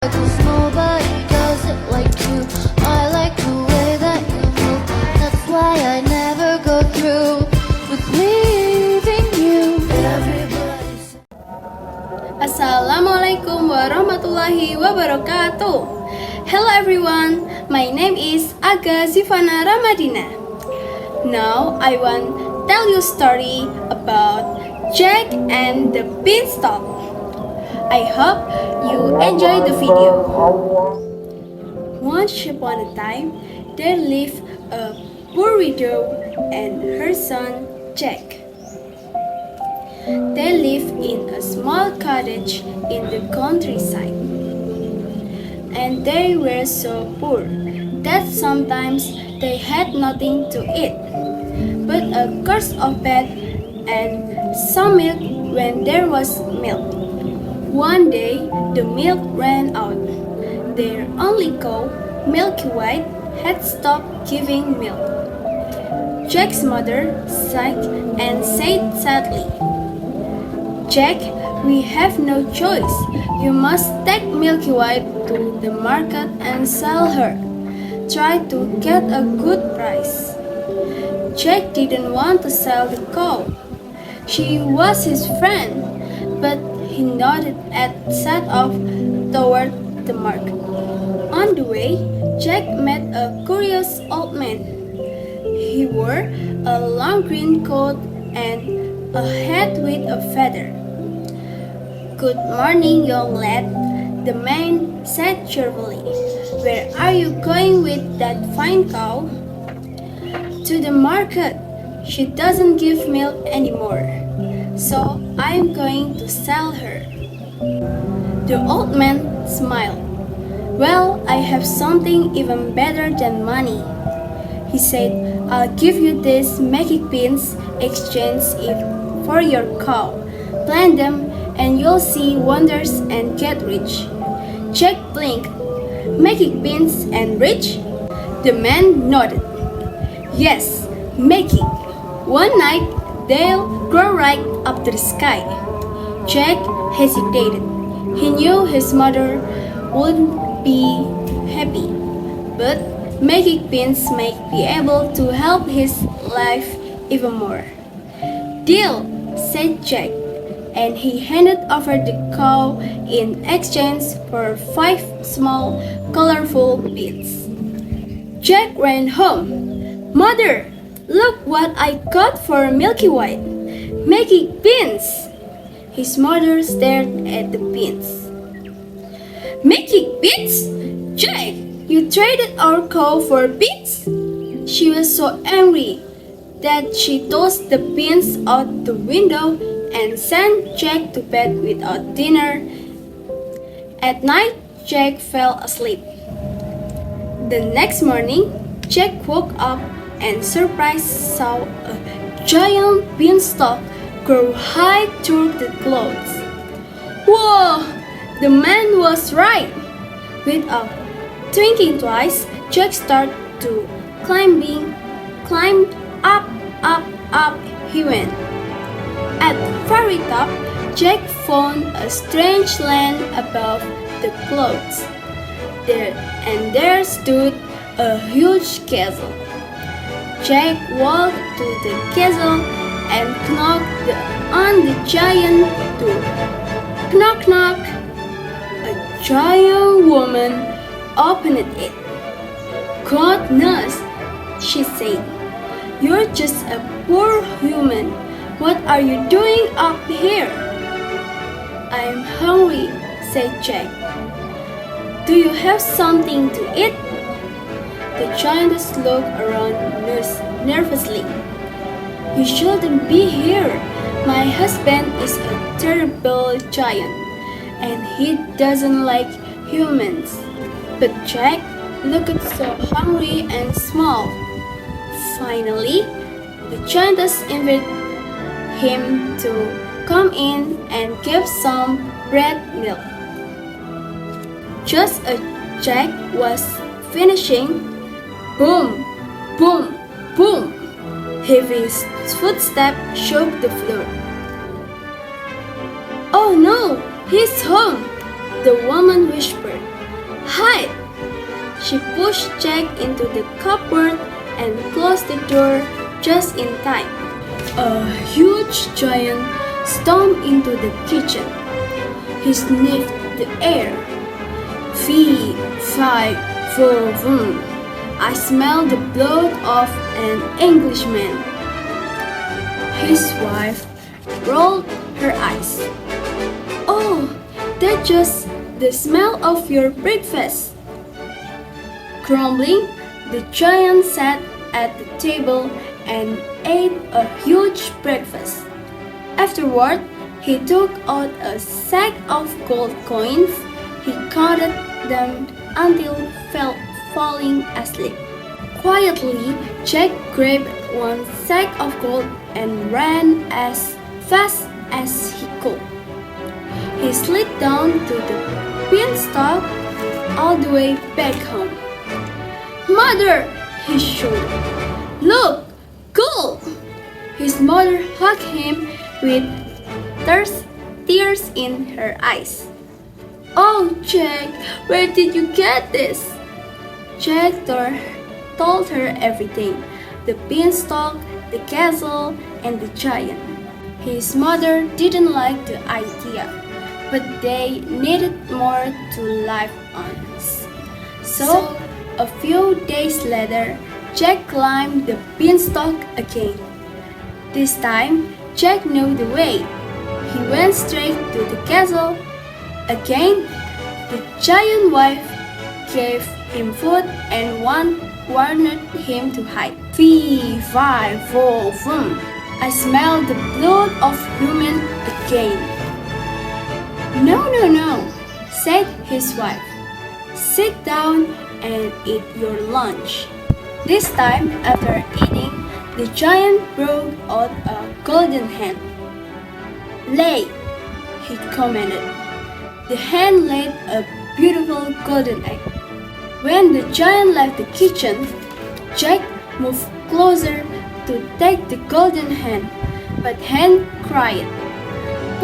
'Cause nobody does it like you. I like the way that you move. That's why I never go through with leaving you. Everybody's Assalamualaikum warahmatullahi wabarakatuh. Hello everyone, my name is Zivana Ramadina. Now I want to tell you a story about Jack and the Beanstalk. I hope you enjoy the video. Once upon a time, there lived a poor widow and her son Jack. They lived in a small cottage in the countryside. And they were so poor that sometimes they had nothing to eat but a crust of bread and some milk when there was milk. One day, the milk ran out. Their only cow, Milky White, had stopped giving milk. Jack's mother sighed and said sadly, "Jack, we have no choice. You must take Milky White to the market and sell her. Try to get a good price." Jack didn't want to sell the cow. She was his friend, but he nodded and set off toward the market. On the way, Jack met a curious old man. He wore a long green coat and a hat with a feather. "Good morning, young lad," the man said cheerfully. "Where are you going with that fine cow?" "To the market. She doesn't give milk anymore, so I'm going to sell her." The old man smiled. "Well, I have something even better than money," he said. "I'll give you these magic beans exchange it for your cow. Plant them and you'll see wonders and get rich." Jack blinked. "Magic beans and rich?" The man nodded. "Yes, magic. One night they'll grow right up to the sky." Jack hesitated. He knew his mother wouldn't be happy, but magic beans may be able to help his life even more. "Deal," said Jack, and he handed over the cow in exchange for 5 small, colorful beans. Jack ran home. "Mother, look what I got for Milky White. Magic beans!" His mother stared at the beans. "Magic beans? Jack, you traded our cow for beans?" She was so angry that she tossed the beans out the window and sent Jack to bed without dinner. At night, Jack fell asleep. The next morning, Jack woke up and surprised saw a giant beanstalk grow high through the clouds. Whoa! The man was right. Without thinking twice, Jack started to climbed up, up he went. At the very top, Jack found a strange land above the clouds. There stood a huge castle. Jack walked to the castle and knocked on the giant door. Knock, knock. A giant woman opened it. "Goodness," she said. "You're just a poor human. What are you doing up here?" "I'm hungry," said Jack. "Do you have something to eat?" The giantess looked around nervously. "You shouldn't be here. My husband is a terrible giant, and he doesn't like humans." But Jack looked so hungry and small. Finally, the giantess invited him to come in and give some bread milk. Just as Jack was finishing, boom, boom, boom, heavy footsteps shook the floor. "Oh no, he's home," the woman whispered. pushed Jack into the cupboard and closed the door just in time. A huge giant stormed into the kitchen. He sniffed the air. Fee, fi, fo, vum. I smell the blood of an Englishman. His wife rolled her eyes. Oh, that's just the smell of your breakfast. Grumbling, the giant sat at the table and ate a huge breakfast. Afterward, he took out a sack of gold coins. He counted them until falling asleep. Quietly, Jack grabbed one sack of gold and ran as fast as he could. He slid down to the beanstalk all the way back home. "Mother!" he shouted. "Look! Gold!" His mother hugged him with tears in her eyes. "Oh, Jack, where did you get this?" Jack told her everything: the beanstalk, the castle, and the giant. His mother didn't like the idea, but they needed more to live on. So, a few days later, Jack climbed the beanstalk again. This time, Jack knew the way. He went straight to the castle. Again, the giant wife gave him food and warned him to hide. Fee, fi, fo, fum. I smell the blood of human again. No, said his wife. Sit down and eat your lunch. This time, after eating, the giant brought out a golden hen. Lay, he commanded. The hen laid a beautiful golden egg. When the giant left the kitchen, Jack moved closer to take the golden hen, but hen cried,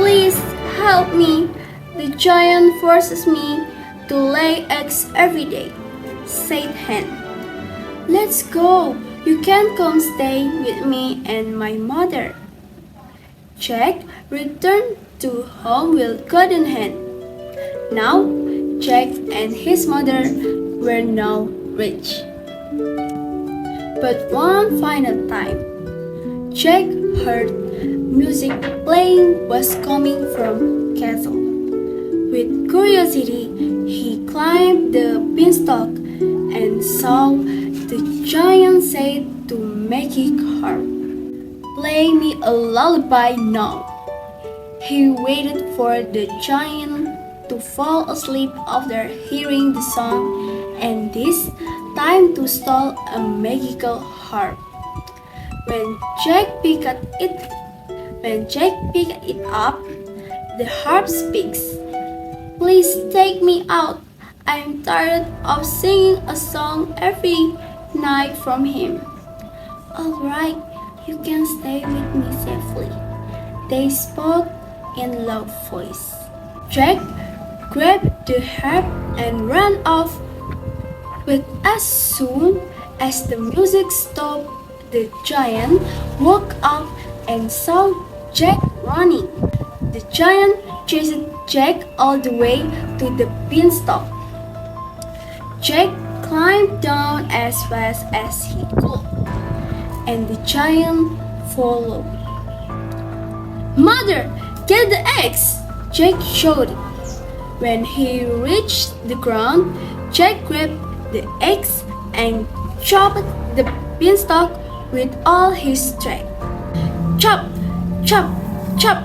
"Please help me! The giant forces me to lay eggs every day," said hen. "Let's go! You can come stay with me and my mother." Jack returned to home with golden hen. Now, Jack and his mother were now rich. But one final time, Jack heard music playing was coming from castle. With curiosity, he climbed the beanstalk and saw the giant say to magic harp, "Play me a lullaby now." He waited for the giant to fall asleep after hearing the song, and this time to stole a magical harp. When Jack picked it up, the harp speaks. "Please take me out. I'm tired of singing a song every night from him." "All right, you can stay with me safely," they spoke in low voice. Jack grabbed the harp and ran off. But as soon as the music stopped, the giant woke up and saw Jack running. The giant chased Jack all the way to the beanstalk. Jack climbed down as fast as he could, and the giant followed. "Mother, get the eggs!" Jack shouted. When he reached the ground, Jack grabbed the eggs and chopped the beanstalk with all his strength. Chop, chop, chop!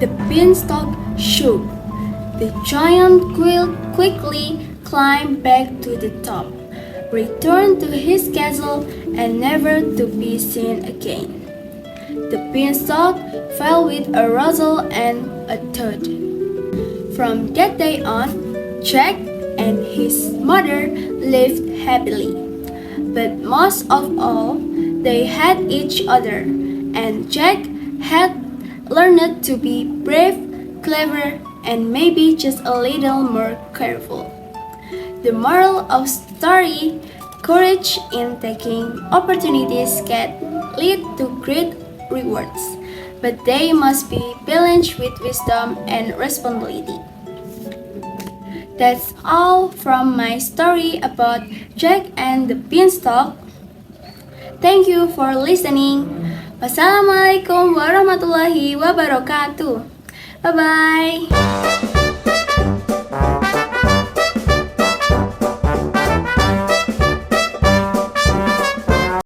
The beanstalk shook. The giant quickly climbed back to the top, returned to his castle, and never to be seen again. The beanstalk fell with a rustle and a thud. From that day on, Jack and his mother lived happily. But most of all, they had each other, and Jack had learned to be brave, clever, and maybe just a little more careful. The moral of the story: Courage in taking opportunities can lead to great rewards, but they must be balanced with wisdom and responsibility. That's all from my story about Jack and the Beanstalk. Thank you for listening. Wassalamualaikum warahmatullahi wabarakatuh. Bye bye.